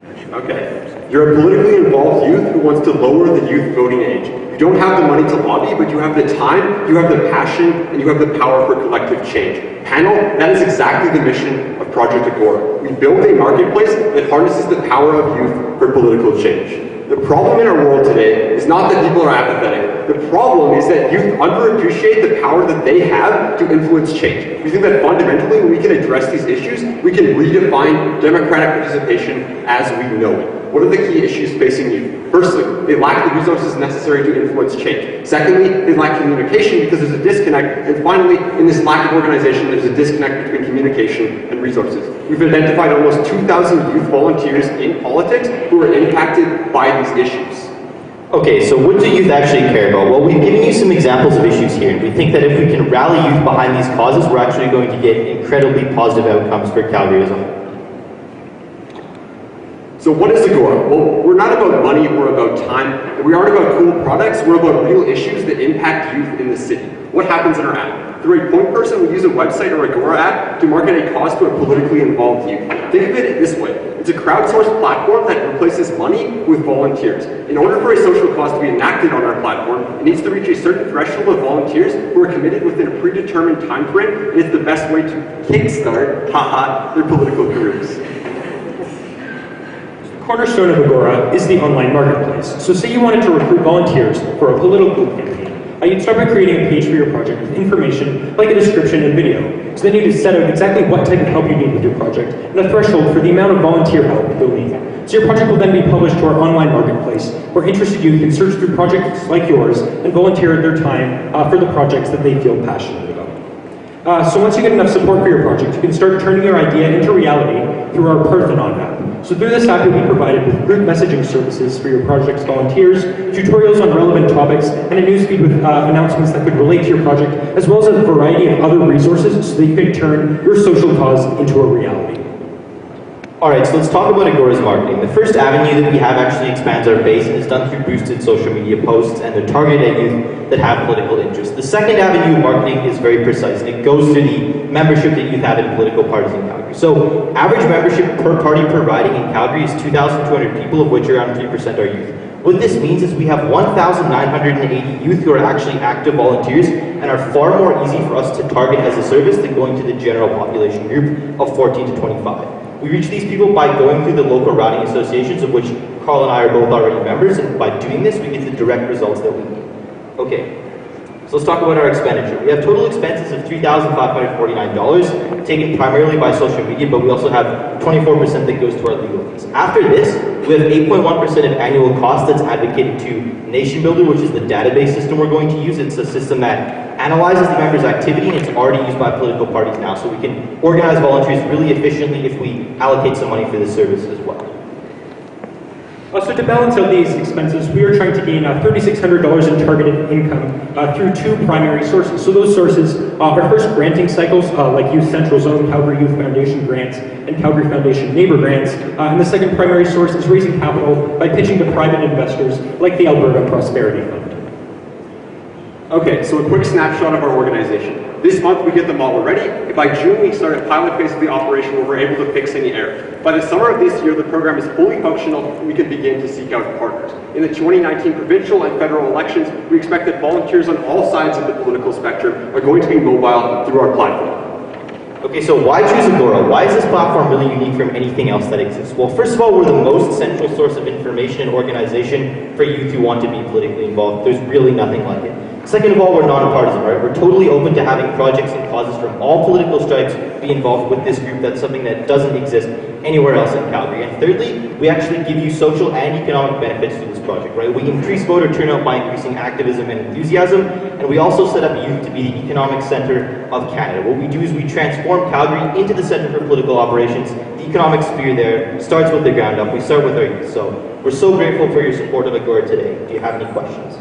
Okay. You're a politically involved youth who wants to lower the youth voting age. You don't have the money to lobby, but you have the time, you have the passion, and you have the power for collective change. Panel, that is exactly the mission of Project Agora. We build a marketplace that harnesses the power of youth for political change. The problem in our world today is not that people are apathetic. The problem is that youth underappreciate the power that they have to influence change. We think that fundamentally, when we can address these issues, we can redefine democratic participation as we know it. What are the key issues facing youth? Firstly, they lack the resources necessary to influence change. Secondly, they lack communication because there's a disconnect. And finally, in this lack of organization, there's a disconnect between communication and resources. We've identified almost 2,000 youth volunteers in politics who are impacted by these issues. Okay, so what do youth actually care about? Well, we've given you some examples of issues here, and we think that if we can rally youth behind these causes, we're actually going to get incredibly positive outcomes for Calgary as a whole. So what is Agora? Well, we're not about money, we're about time, and we aren't about cool products, we're about real issues that impact youth in the city. What happens in our app? Through a point person, we use a website or Agora app to market a cause to a politically involved youth. Think of it this way. It's a crowdsourced platform that replaces money with volunteers. In order for a social cause to be enacted on our platform, it needs to reach a certain threshold of volunteers who are committed within a predetermined time frame, and it's the best way to kickstart, their political careers. Cornerstone of Agora is the online marketplace. So say you wanted to recruit volunteers for a political campaign. You'd start by creating a page for your project with information like a description and video. So then you'd set out exactly what type of help you need with your project and a threshold for the amount of volunteer help you'll need. So your project will then be published to our online marketplace where interested youth can search through projects like yours and volunteer their time for the projects that they feel passionate about. So once you get enough support for your project, you can start turning your idea into reality through our Parthenon app. So through this app, you'll be provided with group messaging services for your project's volunteers, tutorials on relevant topics, and a newsfeed with announcements that could relate to your project, as well as a variety of other resources so that you can turn your social cause into a reality. Alright, so let's talk about Agora's marketing. The first avenue that we have actually expands our base and is done through boosted social media posts and they're targeted at youth that have political interest. The second avenue of marketing is very precise and it goes through the membership that youth have in political parties in Calgary. So average membership per party per riding in Calgary is 2,200 people, of which around 3% are youth. What this means is we have 1,980 youth who are actually active volunteers and are far more easy for us to target as a service than going to the general population group of 14 to 25. We reach these people by going through the local routing associations, of which Carl and I are both already members, and by doing this, we get the direct results that we need. Okay, so let's talk about our expenditure. We have total expenses of $3,549, taken primarily by social media, but we also have 24% that goes to our legal fees. After this, we have 8.1% of annual cost that's advocated to Nation Builder, which is the database system we're going to use. It's a system that analyzes the members' activity, and it's already used by political parties now, so we can organize volunteers really efficiently if we allocate some money for this service as well. So to balance out these expenses, we are trying to gain $3,600 in targeted income through two primary sources. So those sources are first granting cycles like Youth Central Zone, Calgary Youth Foundation grants, and Calgary Foundation neighbor grants. And the second primary source is raising capital by pitching to private investors like the Alberta Prosperity Fund. Okay, so a quick snapshot of our organization. This month we get the model ready. By June we start a pilot phase of the operation where we're able to fix any error. By the summer of this year the program is fully functional and we can begin to seek out partners. In the 2019 provincial and federal elections, we expect that volunteers on all sides of the political spectrum are going to be mobile through our platform. Okay, so why choose Agora? Why is this platform really unique from anything else that exists? Well, first of all, we're the most central source of information and organization for youth who want to be politically involved. There's really nothing like it. Second of all, we're nonpartisan, right? We're totally open to having projects and causes from all political stripes be involved with this group. That's something that doesn't exist anywhere else in Calgary. And thirdly, we actually give you social and economic benefits through this project, right? We increase voter turnout by increasing activism and enthusiasm, and we also set up youth to be the economic center of Canada. What we do is we transform Calgary into the center for political operations. The economic sphere there starts with the ground up. We start with our youth. So we're so grateful for your support of Agora today. Do you have any questions?